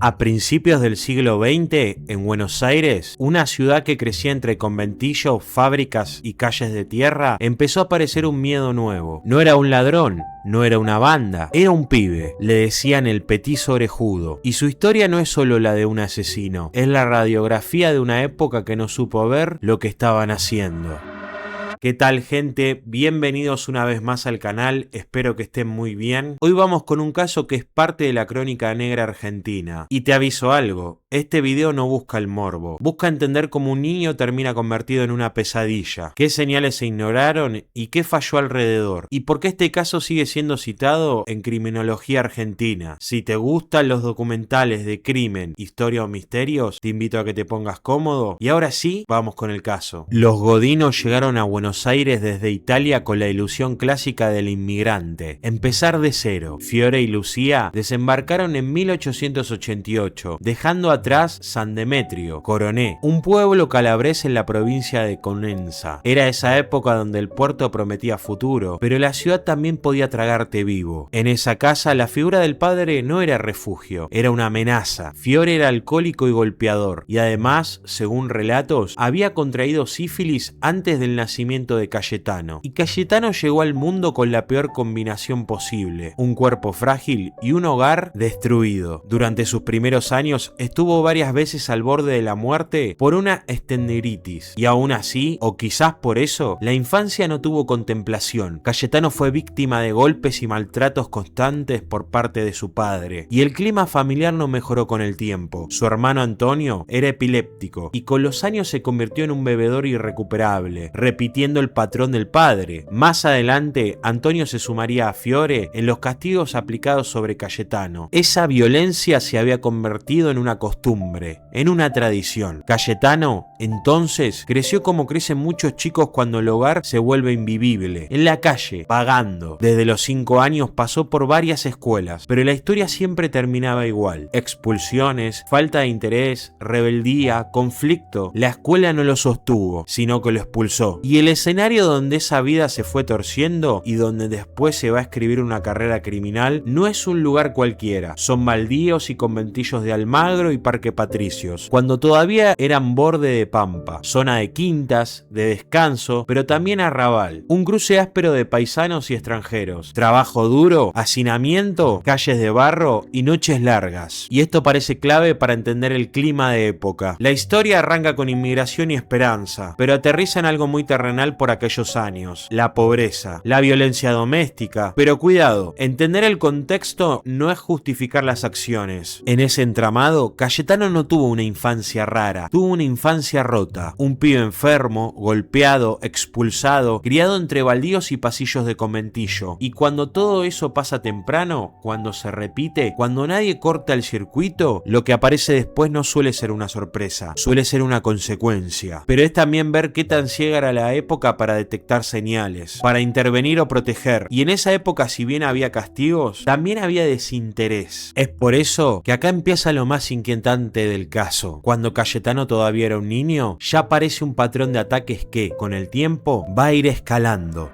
A principios del siglo XX, en Buenos Aires, una ciudad que crecía entre conventillos, fábricas y calles de tierra, empezó a aparecer un miedo nuevo. No era un ladrón, no era una banda, era un pibe. Le decían el petizo orejudo. Y su historia no es solo la de un asesino, es la radiografía de una época que no supo ver lo que estaban haciendo. ¿Qué tal, gente? Bienvenidos una vez más al canal, espero que estén muy bien. Hoy vamos con un caso que es parte de la crónica negra argentina. Y te aviso algo, este video no busca el morbo, busca entender cómo un niño termina convertido en una pesadilla, qué señales se ignoraron y qué falló alrededor, y por qué este caso sigue siendo citado en criminología argentina. Si te gustan los documentales de crimen, historia o misterios, te invito a que te pongas cómodo. Y ahora sí, vamos con el caso. Los Godino llegaron a Buenos Aires desde Italia con la ilusión clásica del inmigrante, empezar de cero. Fiore y Lucía desembarcaron en 1888, dejando atrás San Demetrio, Coroné, un pueblo calabrés en la provincia de Conenza. Era esa época donde el puerto prometía futuro, pero la ciudad también podía tragarte vivo. En esa casa la figura del padre no era refugio, era una amenaza. Fiore era alcohólico y golpeador, y además, según relatos, había contraído sífilis antes del nacimiento de Cayetano. Y Cayetano llegó al mundo con la peor combinación posible: un cuerpo frágil y un hogar destruido. Durante sus primeros años estuvo varias veces al borde de la muerte por una estenderitis, y aún así, o quizás por eso, la infancia no tuvo contemplación. Cayetano fue víctima de golpes y maltratos constantes por parte de su padre, y el clima familiar no mejoró con el tiempo. Su hermano Antonio era epiléptico y con los años se convirtió en un bebedor irrecuperable, repitiendo el patrón del padre. Más adelante, Antonio se sumaría a Fiore en los castigos aplicados sobre Cayetano. Esa violencia se había convertido en una costumbre, en una tradición. Cayetano, entonces, creció como crecen muchos chicos cuando el hogar se vuelve invivible, en la calle, vagando. Desde los 5 años pasó por varias escuelas, pero la historia siempre terminaba igual: expulsiones, falta de interés, rebeldía, conflicto. La escuela no lo sostuvo, sino que lo expulsó. Y el escenario donde esa vida se fue torciendo y donde después se va a escribir una carrera criminal no es un lugar cualquiera. Son baldíos y conventillos de Almagro y Parque Patricios, cuando todavía eran borde de pampa, zona de quintas, de descanso, pero también arrabal. Un cruce áspero de paisanos y extranjeros, trabajo duro, hacinamiento, calles de barro y noches largas. Y esto parece clave para entender el clima de época. La historia arranca con inmigración y esperanza, pero aterriza en algo muy terrenal por aquellos años: la pobreza, la violencia doméstica. Pero cuidado, entender el contexto no es justificar las acciones. En ese entramado, Cayetano no tuvo una infancia rara, tuvo una infancia rota. Un pibe enfermo, golpeado, expulsado, criado entre baldíos y pasillos de conventillo. Y cuando todo eso pasa temprano, cuando se repite, cuando nadie corta el circuito, lo que aparece después no suele ser una sorpresa, suele ser una consecuencia. Pero es también ver qué tan ciega era la época para detectar señales, para intervenir o proteger. Y en esa época, si bien había castigos, también había desinterés. Es por eso que acá empieza lo más inquietante del caso. Cuando Cayetano todavía era un niño, ya aparece un patrón de ataques que, con el tiempo, va a ir escalando.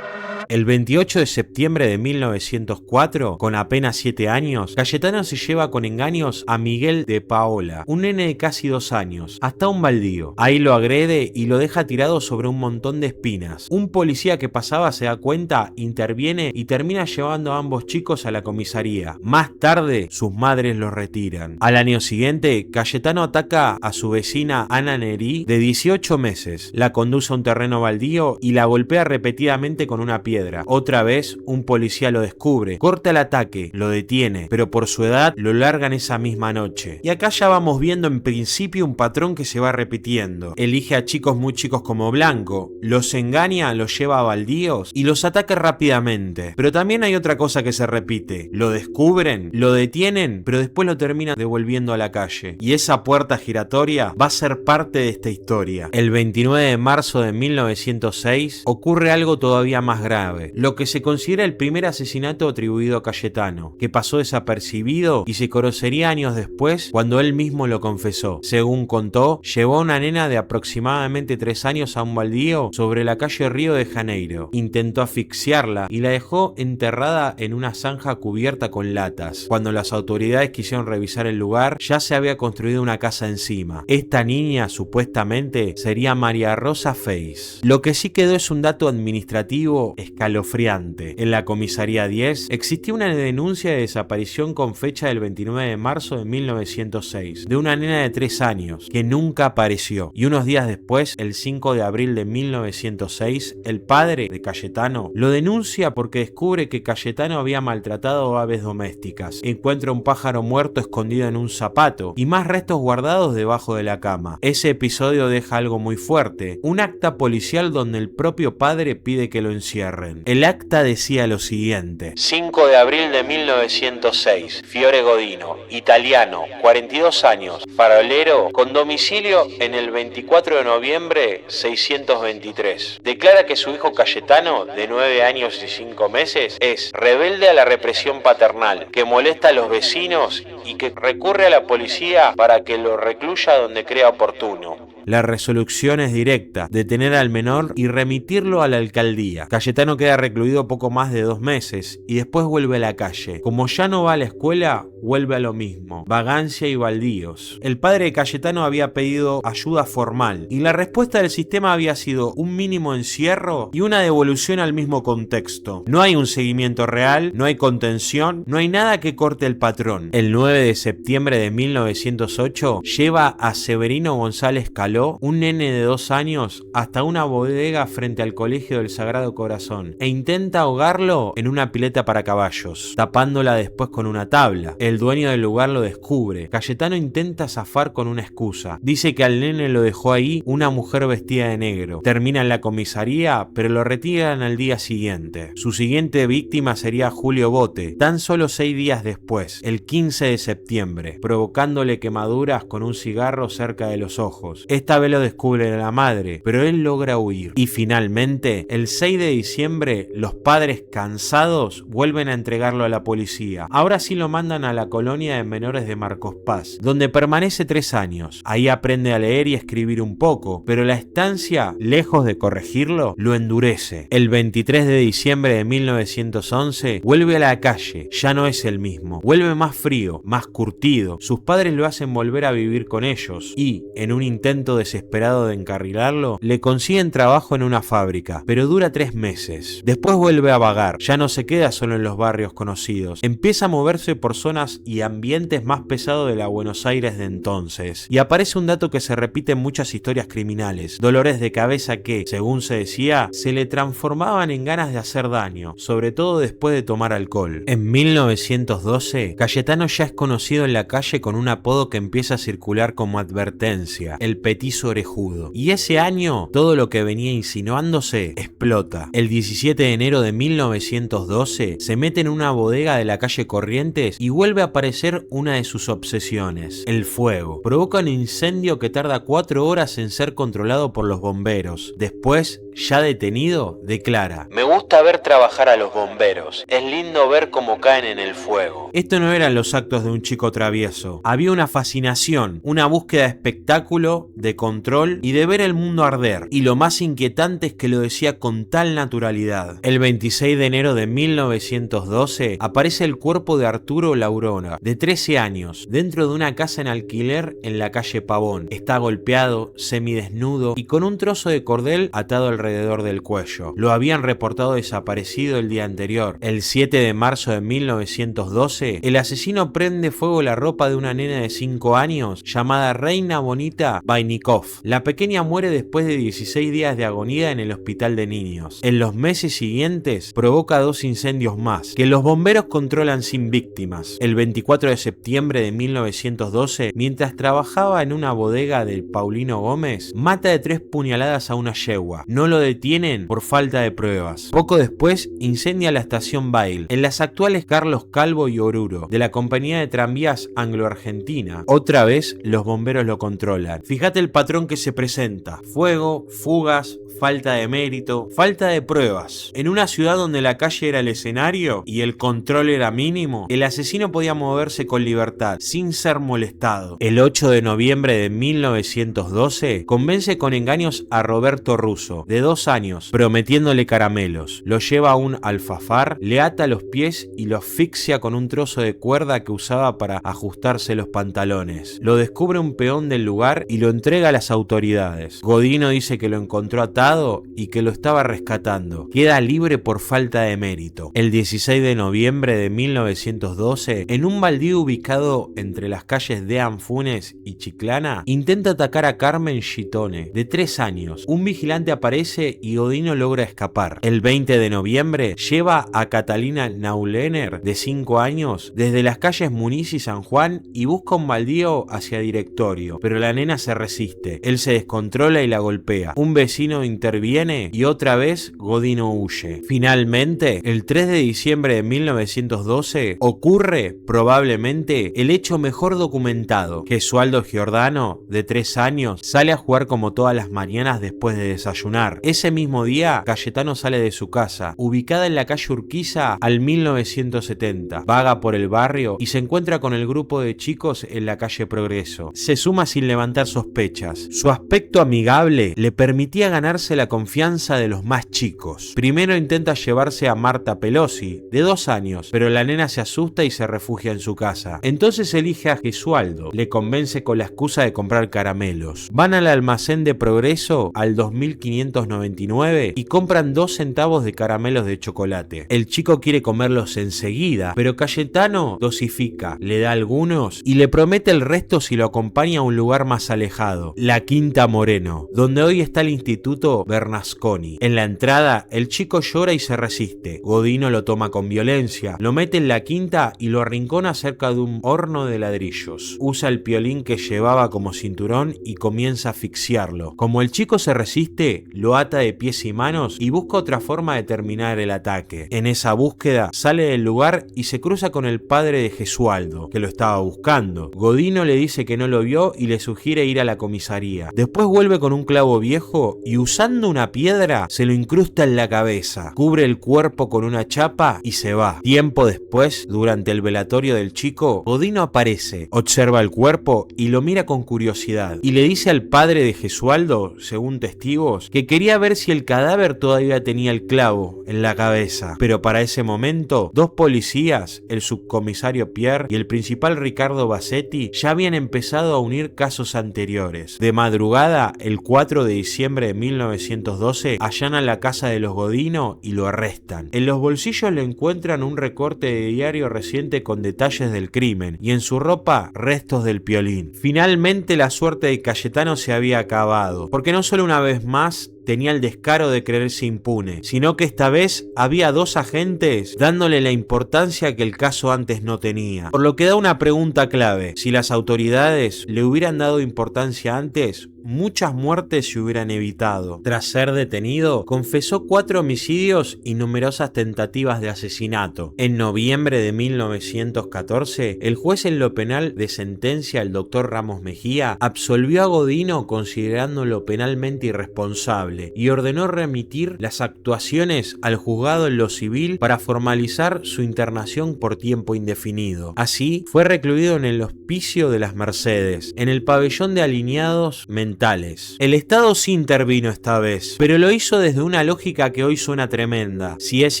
El 28 de septiembre de 1904, con apenas 7 años, Cayetano se lleva con engaños a Miguel de Paola, un nene de casi 2 años, hasta un baldío. Ahí lo agrede y lo deja tirado sobre un montón de espinas. Un policía que pasaba se da cuenta, interviene y termina llevando a ambos chicos a la comisaría. Más tarde, sus madres los retiran. Al año siguiente, Cayetano ataca a su vecina Ana Neri, de 18 meses. La conduce a un terreno baldío y la golpea repetidamente con una piedra. Otra vez, un policía lo descubre, corta el ataque, lo detiene, pero por su edad lo largan esa misma noche. Y acá ya vamos viendo en principio un patrón que se va repitiendo. Elige a chicos muy chicos como blanco, los engaña, los lleva a baldíos y los ataca rápidamente. Pero también hay otra cosa que se repite: lo descubren, lo detienen, pero después lo terminan devolviendo a la calle. Y esa puerta giratoria va a ser parte de esta historia. El 29 de marzo de 1906 ocurre algo todavía más grande. grave, lo que se considera el primer asesinato atribuido a Cayetano, que pasó desapercibido y se conocería años después cuando él mismo lo confesó. Según contó, llevó a una nena de aproximadamente 3 años a un baldío sobre la calle Río de Janeiro. Intentó asfixiarla y la dejó enterrada en una zanja cubierta con latas. Cuando las autoridades quisieron revisar el lugar, ya se había construido una casa encima. Esta niña supuestamente sería María Rosa Feis. Lo que sí quedó es un dato administrativo escalofriante. En la comisaría 10 existía una denuncia de desaparición con fecha del 29 de marzo de 1906 de una nena de 3 años que nunca apareció, y unos días después, el 5 de abril de 1906, el padre de Cayetano lo denuncia porque descubre que Cayetano había maltratado aves domésticas. Encuentra un pájaro muerto escondido en un zapato y más restos guardados debajo de la cama. Ese episodio deja algo muy fuerte, un acta policial donde el propio padre pide que lo encierren. El acta decía lo siguiente: 5 de abril de 1906, Fiore Godino, italiano, 42 años, farolero, con domicilio en el 24 de noviembre 623. Declara que su hijo Cayetano, de 9 años y 5 meses, es rebelde a la represión paternal, que molesta a los vecinos y que recurre a la policía para que lo recluya donde crea oportuno. La resolución es directa: detener al menor y remitirlo a la alcaldía. Cayetano queda recluido poco más de 2 meses y después vuelve a la calle. Como ya no va a la escuela, vuelve a lo mismo: vagancia y baldíos. El padre de Cayetano había pedido ayuda formal y la respuesta del sistema había sido un mínimo encierro y una devolución al mismo contexto. No hay un seguimiento real, no hay contención, no hay nada que corte el patrón. El 9 de septiembre de 1908 lleva a Severino González Caló, un nene de 2 años, hasta una bodega frente al Colegio del Sagrado Corazón e intenta ahogarlo en una pileta para caballos, tapándola después con una tabla. El dueño del lugar lo descubre. Cayetano intenta zafar con una excusa. Dice que al nene lo dejó ahí una mujer vestida de negro. Termina en la comisaría, pero lo retiran al día siguiente. Su siguiente víctima sería Julio Bote, tan solo 6 días después, el 15 de septiembre, provocándole quemaduras con un cigarro cerca de los ojos. Esta vez lo descubre la madre, pero él logra huir. Y finalmente, el 6 de diciembre, los padres, cansados, vuelven a entregarlo a la policía. Ahora sí lo mandan a la colonia de menores de Marcos Paz, donde permanece 3 años. Ahí aprende a leer y escribir un poco, pero la estancia, lejos de corregirlo, lo endurece. El 23 de diciembre de 1911, vuelve a la calle. Ya no es el mismo. Vuelve más frío, más curtido. Sus padres lo hacen volver a vivir con ellos y, en un intento desesperado de encarrilarlo, le consiguen trabajo en una fábrica, pero dura 3 meses. Después vuelve a vagar. Ya no se queda solo en los barrios conocidos. Empieza a moverse por zonas y ambientes más pesados de la Buenos Aires de entonces. Y aparece un dato que se repite en muchas historias criminales: dolores de cabeza que, según se decía, se le transformaban en ganas de hacer daño, sobre todo después de tomar alcohol. En 1912, Cayetano ya es conocido en la calle con un apodo que empieza a circular como advertencia: el petizo orejudo. Y ese año, todo lo que venía insinuándose explota. El 17 de enero de 1912, se mete en una bodega de la calle Corrientes y vuelve a aparecer una de sus obsesiones: el fuego. Provoca un incendio que tarda 4 horas en ser controlado por los bomberos. Después, ya detenido, declara: me gusta ver trabajar a los bomberos. Es lindo ver cómo caen en el fuego. Esto no eran los actos de un chico travieso. Había una fascinación, una búsqueda de espectáculo, de control y de ver el mundo arder. Y lo más inquietante es que lo decía con tal naturalidad. El 26 de enero de 1912 aparece el cuerpo de Arturo Laurona, de 13 años, dentro de una casa en alquiler en la calle Pavón. Está golpeado, semidesnudo y con un trozo de cordel atado alrededor del cuello. Lo habían reportado desaparecido el día anterior. El 7 de marzo de 1912, el asesino prende fuego la ropa de una nena de 5 años llamada Reina Bonita Vainikov. La pequeña muere después de 16 días de agonía en el hospital de niños. En los meses siguientes provoca 2 incendios más, que los bomberos controlan sin víctimas. El 24 de septiembre de 1912, mientras trabajaba en una bodega del Paulino Gómez, mata de 3 puñaladas a una yegua. No lo detienen por falta de pruebas. Poco después incendia la estación Bail, en las actuales Carlos Calvo y Oruro, de la compañía de tranvías Anglo-Argentina. Otra vez los bomberos lo controlan. Fíjate el patrón que se presenta: fuego, fugas, falta de mérito, falta de pruebas. En una ciudad donde la calle era el escenario y el control era mínimo, el asesino podía moverse con libertad, sin ser molestado. El 8 de noviembre de 1912, convence con engaños a Roberto Russo, de 2 años, prometiéndole caramelos. Lo lleva a un alfafar, le ata los pies y lo asfixia con un trozo de cuerda que usaba para ajustarse los pantalones. Lo descubre un peón del lugar y lo entrega a las autoridades. Godino dice que lo encontró atado y que lo estaba rescatando. Queda libre por falta de mérito. El 16 de noviembre de 1912, en un baldío ubicado entre las calles de Anfunes y Chiclana, intenta atacar a Carmen Gitone, de 3 años. Un vigilante aparece y Godino logra escapar. El 20 de noviembre lleva a Catalina Naulener, de 5 años, desde las calles Muniz y San Juan y busca un baldío hacia Directorio, pero la nena se resiste. Él se descontrola y la golpea. Un vecino interviene y otra vez Godino huye. Finalmente, el 3 de diciembre de 1912 ocurre probablemente el hecho mejor documentado. Gesualdo Giordano, de 3 años, sale a jugar como todas las mañanas después de desayunar. Ese mismo día, Cayetano sale de su casa, ubicada en la calle Urquiza al 1970. Vaga por el barrio y se encuentra con el grupo de chicos en la calle Progreso. Se suma sin levantar sospechas. Su aspecto amigable le permitía ganarse la confianza de los más chicos. Primero intenta llevarse a Marta Pelosi, de 2 años, pero la nena se asusta y se refugia en su casa. Entonces elige a Gesualdo, le convence con la excusa de comprar caramelos. Van al almacén de Progreso al 2599 y compran 2 centavos de caramelos de chocolate. El chico quiere comerlos enseguida, pero Cayetano dosifica, le da algunos y le promete el resto si lo acompaña a un lugar más alejado, la Quinta Moreno, donde hoy está el Instituto Bernasconi. En la entrada, el chico llora y se resiste. Godino lo toma con violencia, lo mete en la quinta y lo arrincona cerca de un horno de ladrillos. Usa el piolín que llevaba como cinturón y comienza a asfixiarlo. Como el chico se resiste, lo ata de pies y manos y busca otra forma de terminar el ataque. En esa búsqueda, sale del lugar y se cruza con el padre de Gesualdo, que lo estaba buscando. Godino le dice que no lo vio y le sugiere ir a la comisaría. Después vuelve con un clavo viejo y usando una piedra se lo incrusta en la cabeza, cubre el cuerpo con una chapa y se va. Tiempo después, durante el velatorio del chico, Godino aparece, observa el cuerpo y lo mira con curiosidad y le dice al padre de Gesualdo, según testigos, que quería ver si el cadáver todavía tenía el clavo en la cabeza. Pero para ese momento, 2 policías, el subcomisario Pierre y el principal Ricardo Bassetti, ya habían empezado a unir casos anteriores. De madrugada, el 4 de diciembre de 1912, allanan la casa de los Godino y lo arrestan. En los bolsillos le encuentran un recorte de diario reciente con detalles del crimen y en su ropa restos del piolín. Finalmente la suerte de Cayetano se había acabado, porque no solo una vez más tenía el descaro de creerse impune, sino que esta vez había 2 agentes dándole la importancia que el caso antes no tenía. Por lo que da una pregunta clave: si las autoridades le hubieran dado importancia antes, muchas muertes se hubieran evitado. Tras ser detenido, confesó 4 homicidios y numerosas tentativas de asesinato. En noviembre de 1914, el juez en lo penal de sentencia, el doctor Ramos Mejía, absolvió a Godino considerándolo penalmente irresponsable y ordenó remitir las actuaciones al juzgado en lo civil para formalizar su internación por tiempo indefinido. Así, fue recluido en el Hospicio de las Mercedes, en el pabellón de alineados mentales. El Estado sí intervino esta vez, pero lo hizo desde una lógica que hoy suena tremenda. Si es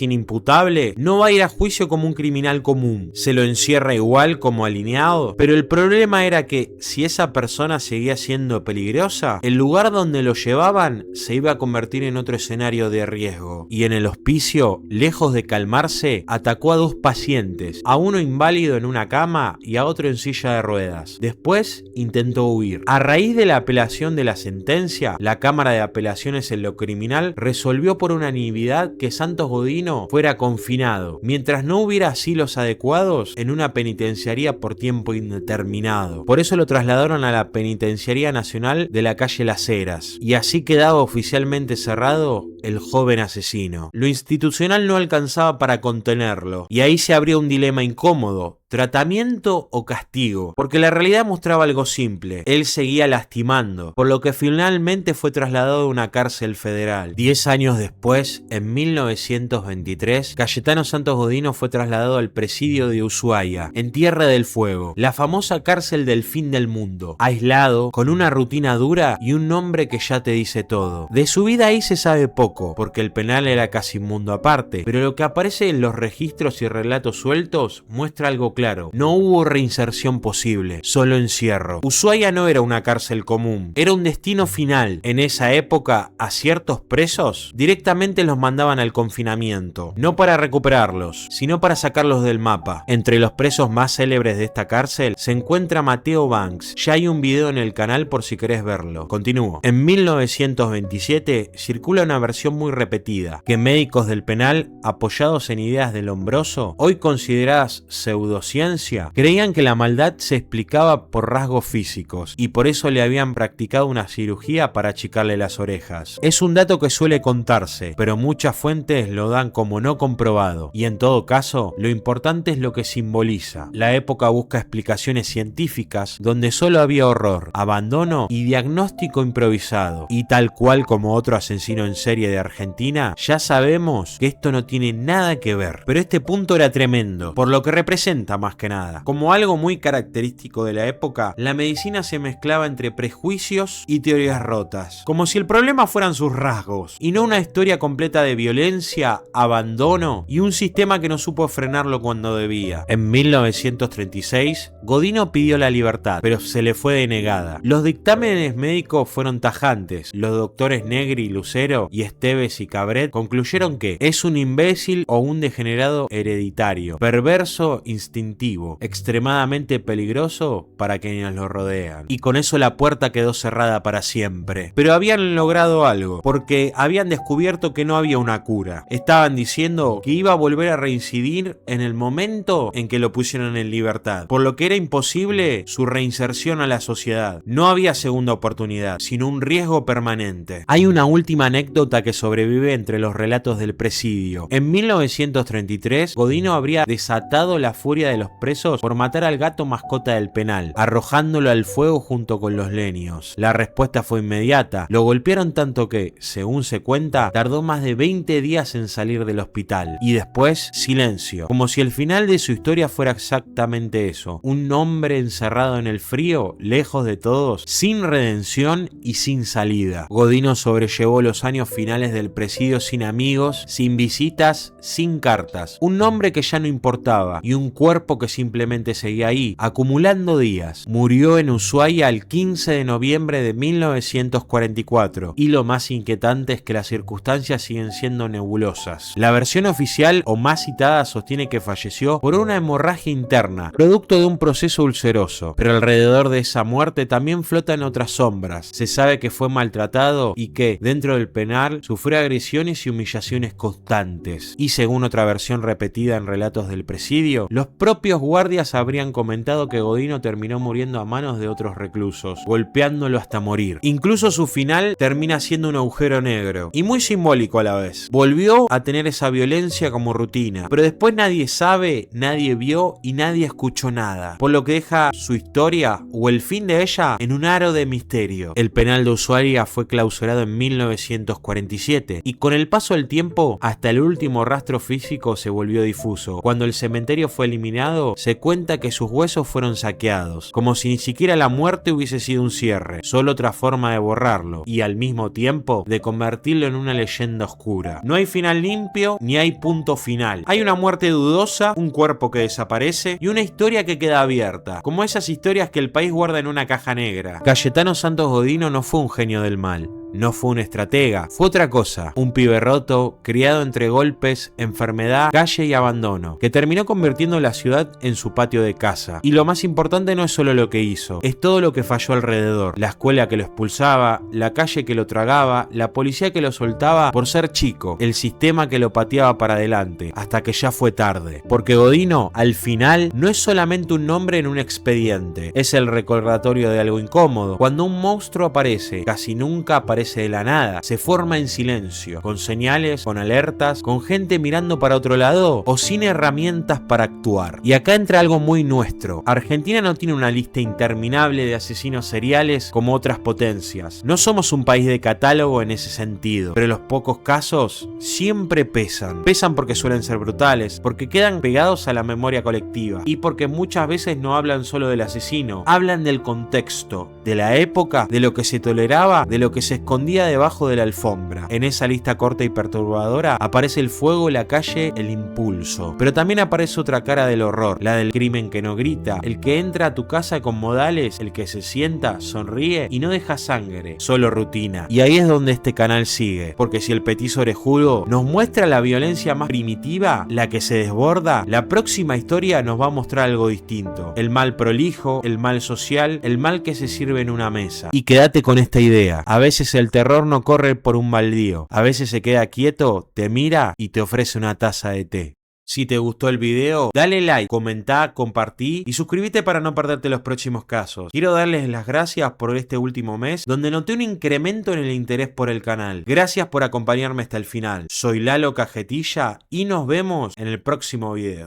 inimputable, no va a ir a juicio como un criminal común. Se lo encierra igual como alineado, pero el problema era que si esa persona seguía siendo peligrosa, el lugar donde lo llevaban se iba a convertir en otro escenario de riesgo. Y en el hospicio, lejos de calmarse, atacó a 2 pacientes, a uno inválido en una cama y a otro en silla de ruedas. Después intentó huir. A raíz de la apelación emisión de la sentencia, la Cámara de Apelaciones en lo criminal resolvió por unanimidad que Santos Godino fuera confinado, mientras no hubiera asilos adecuados, en una penitenciaría por tiempo indeterminado. Por eso lo trasladaron a la Penitenciaría Nacional de la calle Las Heras, y así quedaba oficialmente cerrado el joven asesino. Lo institucional no alcanzaba para contenerlo, y ahí se abría un dilema incómodo: ¿tratamiento o castigo? Porque la realidad mostraba algo simple: él seguía lastimando, por lo que finalmente fue trasladado a una cárcel federal. 10 años después, en 1923, Cayetano Santos Godino fue trasladado al presidio de Ushuaia, en Tierra del Fuego, la famosa cárcel del fin del mundo, aislado, con una rutina dura y un nombre que ya te dice todo. De su vida ahí se sabe poco, porque el penal era casi un mundo aparte, pero lo que aparece en los registros y relatos sueltos muestra algo claro: no hubo reinserción posible, solo encierro. Ushuaia no era una cárcel común, era un destino final. En esa época, a ciertos presos directamente los mandaban al confinamiento, no para recuperarlos, sino para sacarlos del mapa. Entre los presos más célebres de esta cárcel se encuentra Mateo Banks. Ya hay un video en el canal por si querés verlo. Continúo. En 1927 circula una versión muy repetida, que médicos del penal, apoyados en ideas de Lombroso, hoy consideradas pseudociencia, creían que la maldad se explicaba por rasgos físicos, y por eso le habían practicado una cirugía para achicarle las orejas. Es un dato que suele contarse, pero muchas fuentes lo dan como no comprobado, y en todo caso, lo importante es lo que simboliza. La época busca explicaciones científicas donde solo había horror, abandono y diagnóstico improvisado, y tal cual como otro asesino en serie de Argentina, ya sabemos que esto no tiene nada que ver. Pero este punto era tremendo, por lo que representa más que nada. Como algo muy característico de la época, la medicina se mezclaba entre prejuicios y teorías rotas, como si el problema fueran sus rasgos, y no una historia completa de violencia, abandono y un sistema que no supo frenarlo cuando debía. En 1936, Godino pidió la libertad, pero se le fue denegada. Los dictámenes médicos fueron tajantes. Los doctores Negri, Lucero y Esteves y Cabret concluyeron que es un imbécil o un degenerado hereditario, perverso, instintivo, extremadamente peligroso para quienes lo rodean. Y con eso la puerta quedó cerrada para siempre. Pero habían logrado algo, porque habían descubierto que no había una cura. Estaban diciendo que iba a volver a reincidir en el momento en que lo pusieron en libertad, por lo que era imposible su reinserción a la sociedad. No había segunda oportunidad, sino un riesgo permanente. Hay una última anécdota que sobrevive entre los relatos del presidio. En 1933, Godino habría desatado la furia de los presos por matar al gato mascota del penal, arrojándolo al fuego junto con los lenios. La respuesta fue inmediata. Lo golpearon tanto que, según se cuenta, tardó más de 20 días en salir del hospital. Y después, silencio. Como si el final de su historia fuera exactamente eso: un hombre encerrado en el frío, lejos de todos, sin redención y sin salida. Godino sobrellevó los años finales del presidio sin amigos, sin visitas, sin cartas. Un nombre que ya no importaba y un cuerpo que simplemente seguía ahí, acumulando días. Murió en Ushuaia el 15 de noviembre de 1944, y lo más inquietante es que las circunstancias siguen siendo nebulosas. La versión oficial o más citada sostiene que falleció por una hemorragia interna, producto de un proceso ulceroso, pero alrededor de esa muerte también flotan otras sombras. Se sabe que fue maltratado y que, dentro del penal, sufrió agresiones y humillaciones constantes. Y según otra versión repetida en relatos del presidio, los propios guardias habrían comentado que Godino terminó muriendo a manos de otros reclusos, golpeándolo hasta morir. Incluso su final termina siendo un agujero negro, y muy simbólico a la vez. Volvió a tener esa violencia como rutina, pero después nadie sabe, nadie vio y nadie escuchó nada, por lo que deja su historia o el fin de ella en un aro de misterio. El penal de Ushuaia fue clausurado en 1947 y con el paso del tiempo hasta el último rastro físico se volvió difuso. Cuando el cementerio fue eliminado, se cuenta que sus huesos fueron saqueados, como si ni siquiera la muerte hubiese sido un cierre, solo otra forma de borrarlo y al mismo tiempo de convertirlo en una leyenda oscura. No hay final limpio ni hay punto final. Hay una muerte dudosa, un cuerpo que desaparece y una historia que queda abierta, como esas historias que el país guarda en una caja negra. Cayetano Santos Godino no fue un genio del mal, no fue un estratega, fue otra cosa, un pibe roto, criado entre golpes, enfermedad, calle y abandono, que terminó convirtiendo la ciudad en su patio de casa. Y lo más importante no es solo lo que hizo, es todo lo que falló alrededor, la escuela que lo expulsaba, la calle que lo tragaba, la policía que lo soltaba por ser chico, el sistema que lo pateaba para adelante, hasta que ya fue tarde. Porque Godino, al final, no es solamente un nombre en un expediente, es el recordatorio de algo incómodo. Cuando un monstruo aparece, casi nunca aparece de la nada, se forma en silencio, con señales, con alertas, con gente mirando para otro lado o sin herramientas para actuar. Y acá entra algo muy nuestro. Argentina no tiene una lista interminable de asesinos seriales como otras potencias. No somos un país de catálogo en ese sentido, pero los pocos casos siempre pesan. Pesan porque suelen ser brutales, porque quedan pegados a la memoria colectiva y porque muchas veces no hablan solo del asesino, hablan del contexto, de la época, de lo que se toleraba, de lo que se escondía debajo de la alfombra. En esa lista corta y perturbadora aparece el fuego, la calle, el impulso. Pero también aparece otra cara del horror, la del crimen que no grita, el que entra a tu casa con modales, el que se sienta, sonríe y no deja sangre, solo rutina. Y ahí es donde este canal sigue, porque si el petizo orejudo nos muestra la violencia más primitiva, la que se desborda, la próxima historia nos va a mostrar algo distinto. El mal prolijo, el mal social, el mal que se sirve en una mesa. Y quédate con esta idea, a veces el terror no corre por un baldío, a veces se queda quieto, te mira y te ofrece una taza de té. Si te gustó el video, dale like, comentá, compartí y suscríbete para no perderte los próximos casos. Quiero darles las gracias por este último mes, donde noté un incremento en el interés por el canal. Gracias por acompañarme hasta el final. Soy Lalo Cajetilla y nos vemos en el próximo video.